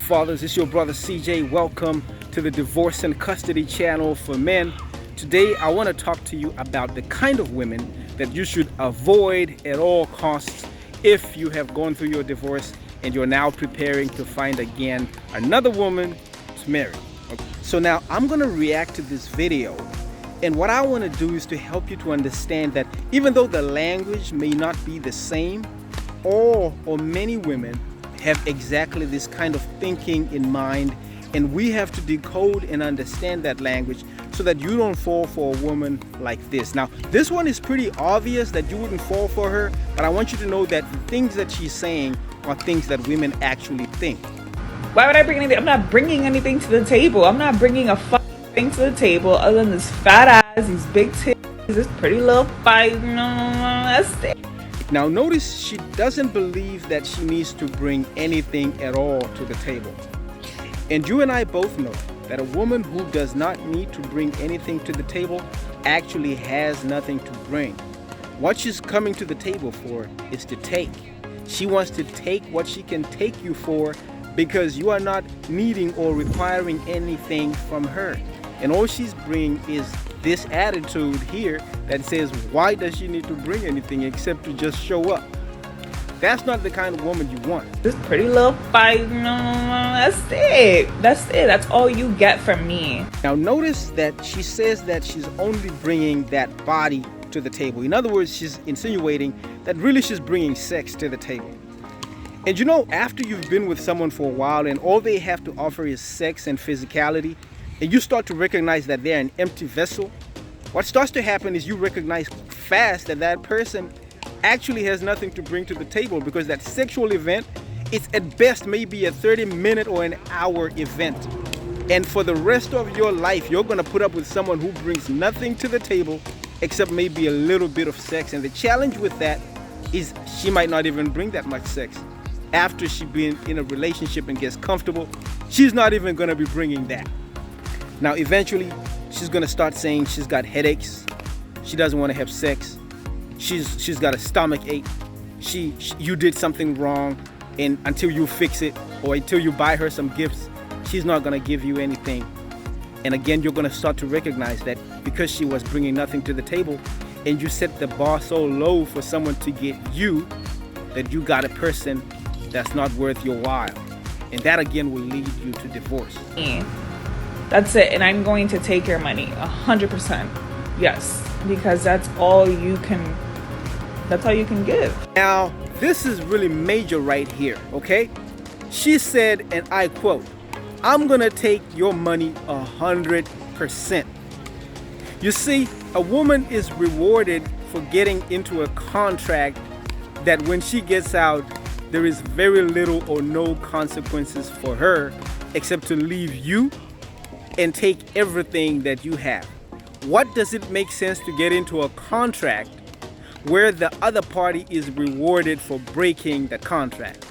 fathers, it's your brother CJ. Welcome to the Divorce and Custody channel for men. Today I want to talk to you about the kind of women that you should avoid at all costs if you have gone through your divorce and you're now preparing to find again another woman to marry. Okay. So now I'm going to react to this video, and what I want to do is to help you to understand that even though the language may not be the same, all or many women have exactly this kind of thinking in mind, and we have to decode and understand that language so that you don't fall for a woman like this. Now, this one is pretty obvious that you wouldn't fall for her, but I want you to know that the things that she's saying are things that women actually think. Why would I bring anything? I'm not bringing anything to the table. I'm not bringing a fucking thing to the table other than this fat ass, these big titties, this pretty little fight. That's it. Now notice she doesn't believe that she needs to bring anything at all to the table. And you and I both know that a woman who does not need to bring anything to the table actually has nothing to bring. What she's coming to the table for is to take. She wants to take what she can take you for because you are not needing or requiring anything from her. And all she's bringing is this attitude here that says, why does she need to bring anything except to just show up? That's not the kind of woman you want. This pretty little fight. That's it. That's it. That's all you get from me. Now notice that she says that she's only bringing that body to the table. In other words, she's insinuating that really she's bringing sex to the table. And you know, after you've been with someone for a while and all they have to offer is sex and physicality, and you start to recognize that they're an empty vessel, what starts to happen is you recognize fast that that person actually has nothing to bring to the table, because that sexual event is at best maybe a 30-minute or an hour event. And for the rest of your life, you're going to put up with someone who brings nothing to the table except maybe a little bit of sex. And the challenge with that is she might not even bring that much sex. After she's been in a relationship and gets comfortable, she's not even going to be bringing that. Now, eventually, she's going to start saying she's got headaches. She doesn't want to have sex. She's got a stomach ache. You did something wrong, and until you fix it or until you buy her some gifts, she's not going to give you anything. And again, you're going to start to recognize that because she was bringing nothing to the table and you set the bar so low for someone to get you, that you got a person that's not worth your while. And that again will lead you to divorce. That's it. And I'm going to take your money 100%. Yes, because that's all you can give. Now, this is really major right here, okay? She said, and I quote, "I'm gonna take your money 100%. You see, a woman is rewarded for getting into a contract that when she gets out, there is very little or no consequences for her except to leave you and take everything that you have. What does it make sense to get into a contract where the other party is rewarded for breaking the contract?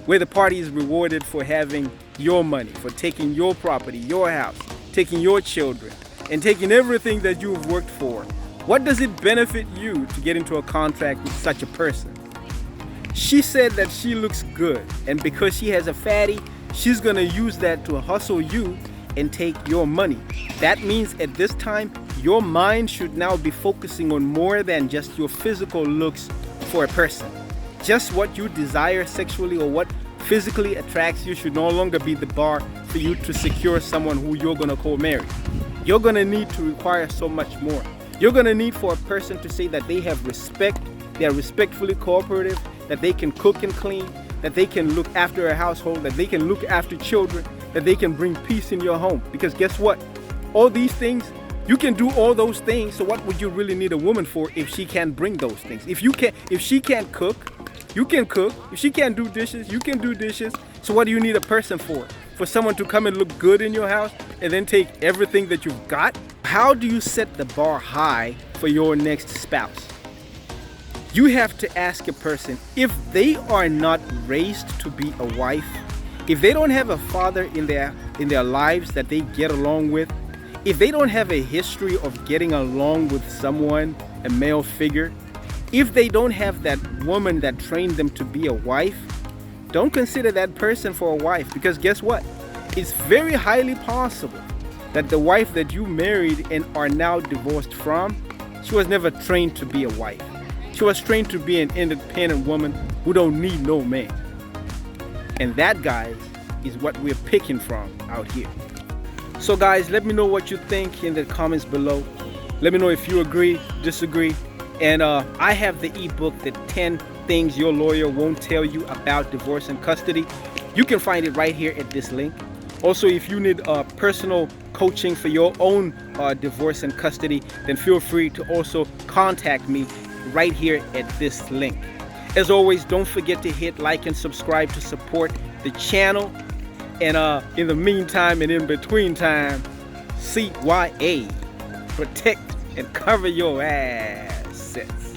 Where the party is rewarded for having your money, for taking your property, your house, taking your children, and taking everything that you've worked for. What does it benefit you to get into a contract with such a person? She said that she looks good, and because she has a fatty, she's gonna use that to hustle you and take your money. That means at this time, your mind should now be focusing on more than just your physical looks for a person. Just what you desire sexually or what physically attracts you should no longer be the bar for you to secure someone who you're gonna call married. You're gonna need to require so much more. You're gonna need for a person to say that they have respect, they are respectfully cooperative, that they can cook and clean, that they can look after a household, that they can look after children, that they can bring peace in your home. Because guess what? All these things, you can do all those things, so what would you really need a woman for if she can't bring those things? If she can't cook, you can cook. If she can't do dishes, you can do dishes. So what do you need a person for? For someone to come and look good in your house and then take everything that you've got? How do you set the bar high for your next spouse? You have to ask a person, if they are not raised to be a wife, if they don't have a father in their lives that they get along with, if they don't have a history of getting along with someone, a male figure, if they don't have that woman that trained them to be a wife, don't consider that person for a wife, because guess what? It's very highly possible that the wife that you married and are now divorced from, she was never trained to be a wife. She was trained to be an independent woman who don't need no man. And that, guys, is what we're picking from out here. So guys, let me know what you think in the comments below. Let me know if you agree, disagree. And I have the ebook, The 10 Things Your Lawyer Won't Tell You About Divorce and Custody. You can find it right here at this link. Also, if you need personal coaching for your own divorce and custody, then feel free to also contact me right here at this link. As always, don't forget to hit like and subscribe to support the channel. And in the meantime and in between time, CYA, protect and cover your assets.